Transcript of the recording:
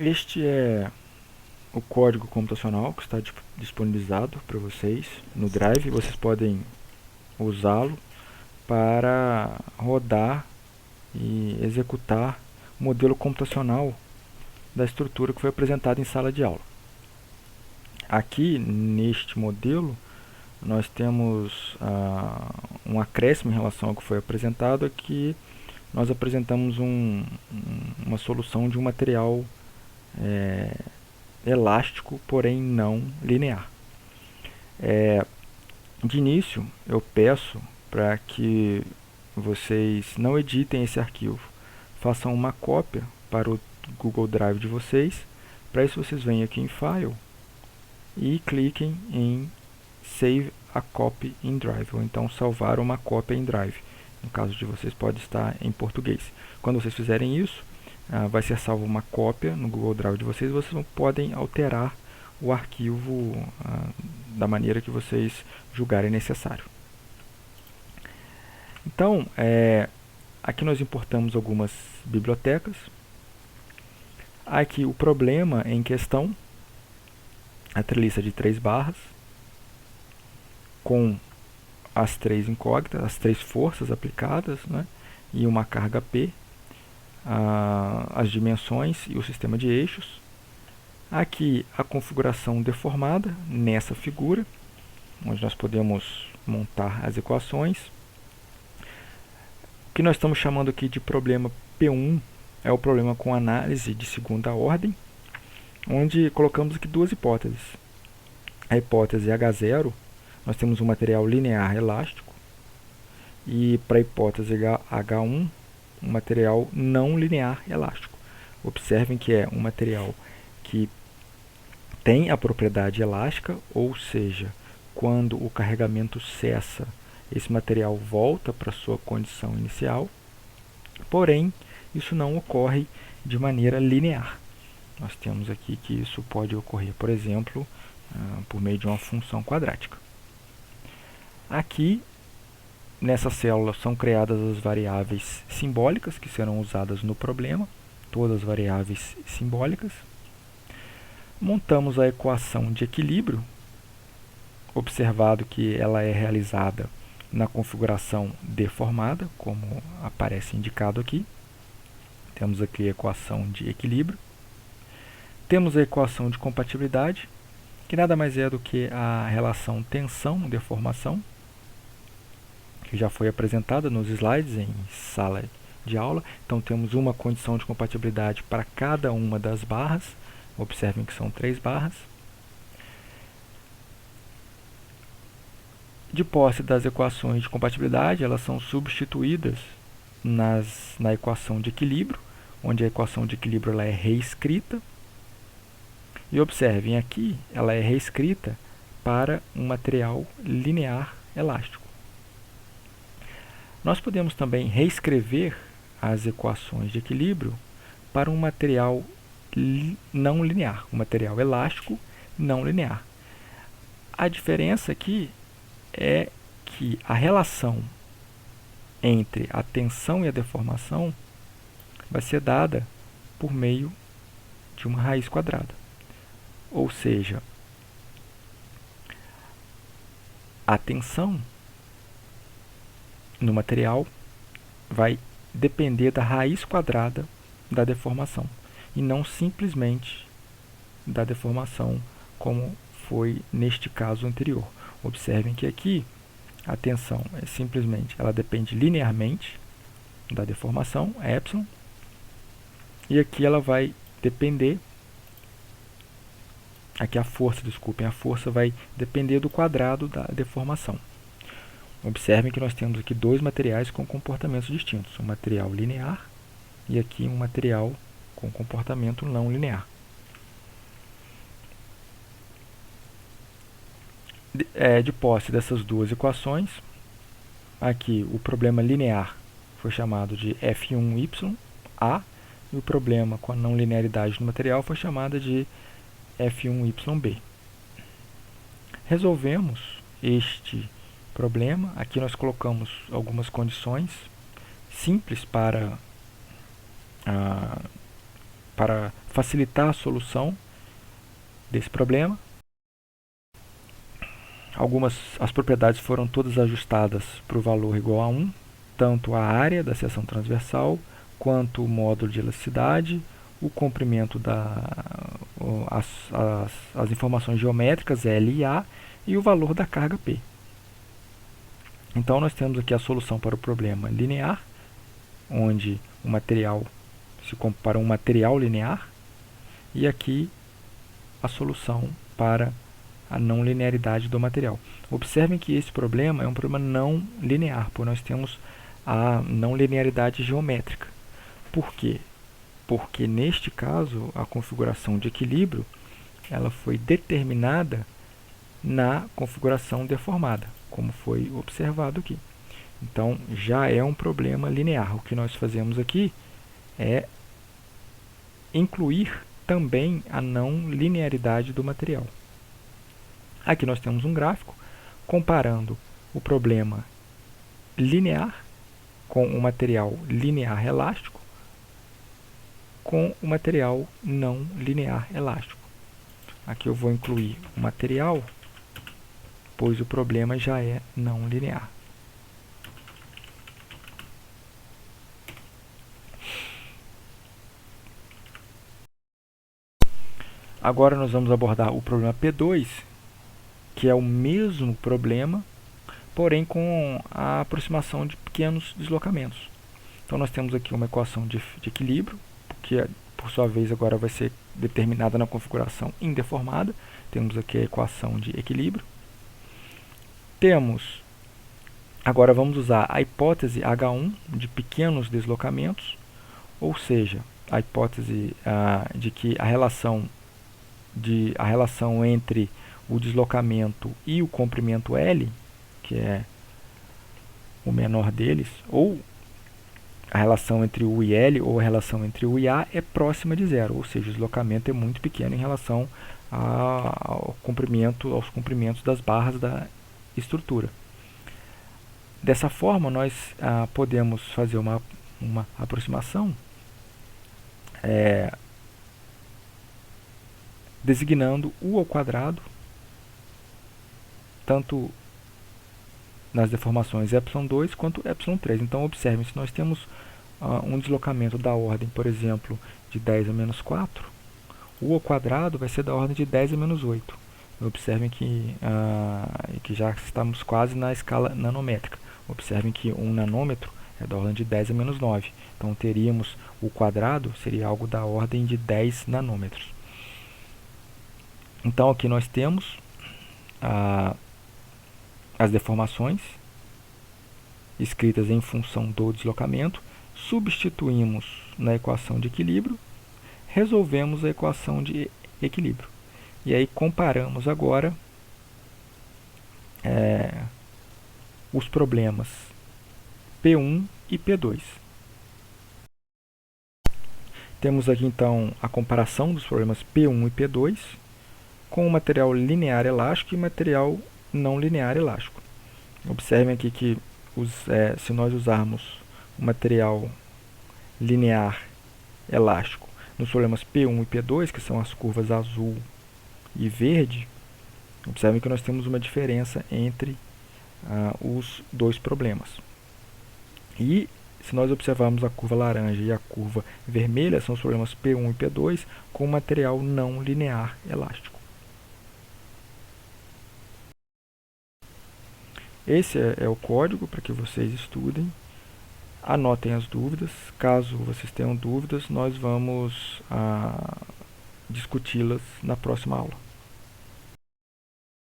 Este é o código computacional que está disponibilizado para vocês no Drive. Vocês podem usá-lo para rodar e executar o modelo computacional da estrutura que foi apresentada em sala de aula. Aqui, neste modelo, nós temos um acréscimo em relação ao que foi apresentado. Aqui nós apresentamos uma solução de um material elástico, porém não linear. De início, eu peço para que vocês não editem esse arquivo, façam uma cópia para o Google Drive de vocês. Para isso, vocês vêm aqui em File e cliquem em Save a Copy in Drive, ou então salvar uma cópia em Drive. No caso de vocês, pode estar em português. Quando vocês fizerem isso, vai ser salvo uma cópia no Google Drive de vocês. Vocês não podem alterar o arquivo da maneira que vocês julgarem necessário. Então, aqui nós importamos algumas bibliotecas. Aqui o problema em questão, a treliça de 3 barras, com as 3 incógnitas, as 3 forças aplicadas, né, e uma carga P, as dimensões e o sistema de eixos. Aqui a configuração deformada nessa figura, onde nós podemos montar as equações. O que nós estamos chamando aqui de problema P1 é o problema com análise de segunda ordem, onde colocamos aqui duas hipóteses. A hipótese H0, nós temos um material linear elástico, e para a hipótese H1, um material não linear elástico. Observem que é um material que tem a propriedade elástica, ou seja, quando o carregamento cessa, esse material volta para sua condição inicial, porém, isso não ocorre de maneira linear. Nós temos aqui que isso pode ocorrer, por exemplo, por meio de uma função quadrática. Aqui, nessa célula, são criadas as variáveis simbólicas que serão usadas no problema, todas as variáveis simbólicas. Montamos a equação de equilíbrio, observado que ela é realizada na configuração deformada, como aparece indicado aqui. Temos aqui a equação de equilíbrio. Temos a equação de compatibilidade, que nada mais é do que a relação tensão-deformação, que já foi apresentada nos slides em sala de aula. Então temos uma condição de compatibilidade para cada uma das barras. Observem que são 3 barras. De posse das equações de compatibilidade, elas são substituídas na equação de equilíbrio, onde a equação de equilíbrio ela é reescrita. E observem aqui, ela é reescrita para um material linear elástico. Nós podemos também reescrever as equações de equilíbrio para um material não linear, um material elástico não linear. A diferença aqui é que a relação entre a tensão e a deformação vai ser dada por meio de uma raiz quadrada. Ou seja, a tensão no material vai depender da raiz quadrada da deformação e não simplesmente da deformação como foi neste caso anterior. Observem que aqui a tensão é simplesmente, ela depende linearmente da deformação, epsilon, e aqui ela vai depender, aqui a força vai depender do quadrado da deformação. Observem que nós temos aqui dois materiais com comportamentos distintos, um material linear e aqui um material com comportamento não linear. De posse dessas duas equações, aqui o problema linear foi chamado de F1yA e o problema com a não linearidade do material foi chamado de F1yB. Resolvemos este problema. Aqui nós colocamos algumas condições simples para para facilitar a solução desse problema. As propriedades foram todas ajustadas para o valor igual a 1, tanto a área da seção transversal, quanto o módulo de elasticidade, o comprimento as informações geométricas L e A e o valor da carga P. Então nós temos aqui a solução para o problema linear, onde o material se compara a um material linear, e aqui a solução para a não linearidade do material. Observem que esse problema é um problema não linear, pois nós temos a não linearidade geométrica. Por quê? Porque neste caso a configuração de equilíbrio ela foi determinada na configuração deformada, como foi observado aqui. Então já é um problema linear. O que nós fazemos aqui é incluir também a não linearidade do material. Aqui nós temos um gráfico comparando o problema linear com o material linear elástico com o material não linear elástico. Aqui eu vou incluir o material, pois o problema já é não linear. Agora nós vamos abordar o problema P2, que é o mesmo problema, porém com a aproximação de pequenos deslocamentos. Então nós temos aqui uma equação de equilíbrio, que por sua vez agora vai ser determinada na configuração indeformada. Temos aqui a equação de equilíbrio. Agora vamos usar a hipótese H1 de pequenos deslocamentos, ou seja, a hipótese de que a relação entre o deslocamento e o comprimento L, que é o menor deles, ou a relação entre U e L, ou a relação entre U e A, é próxima de zero, ou seja, o deslocamento é muito pequeno em relação aos comprimentos das barras da estrutura. Dessa forma, nós podemos fazer uma aproximação designando U ao quadrado, tanto nas deformações ε2 quanto ε3. Então, observem, se nós temos um deslocamento da ordem, por exemplo, de 10 a menos 4, U ao quadrado vai ser da ordem de 10 a menos 8. Observem que já estamos quase na escala nanométrica. Observem que 1 nanômetro é da ordem de 10 a menos 9. Então, teríamos o quadrado, seria algo da ordem de 10 nanômetros. Então, aqui nós temos as deformações escritas em função do deslocamento, substituímos na equação de equilíbrio, resolvemos a equação de equilíbrio. E aí comparamos agora os problemas P1 e P2. Temos aqui então a comparação dos problemas P1 e P2 com o material linear elástico e material não linear elástico. Observem aqui que se nós usarmos o material linear elástico nos problemas P1 e P2, que são as curvas azul e verde, observem que nós temos uma diferença entre os dois problemas. E se nós observarmos a curva laranja e a curva vermelha, são os problemas P1 e P2 com material não linear elástico. Esse é o código para que vocês estudem. Anotem as dúvidas. Caso vocês tenham dúvidas, nós vamos discuti-las na próxima aula.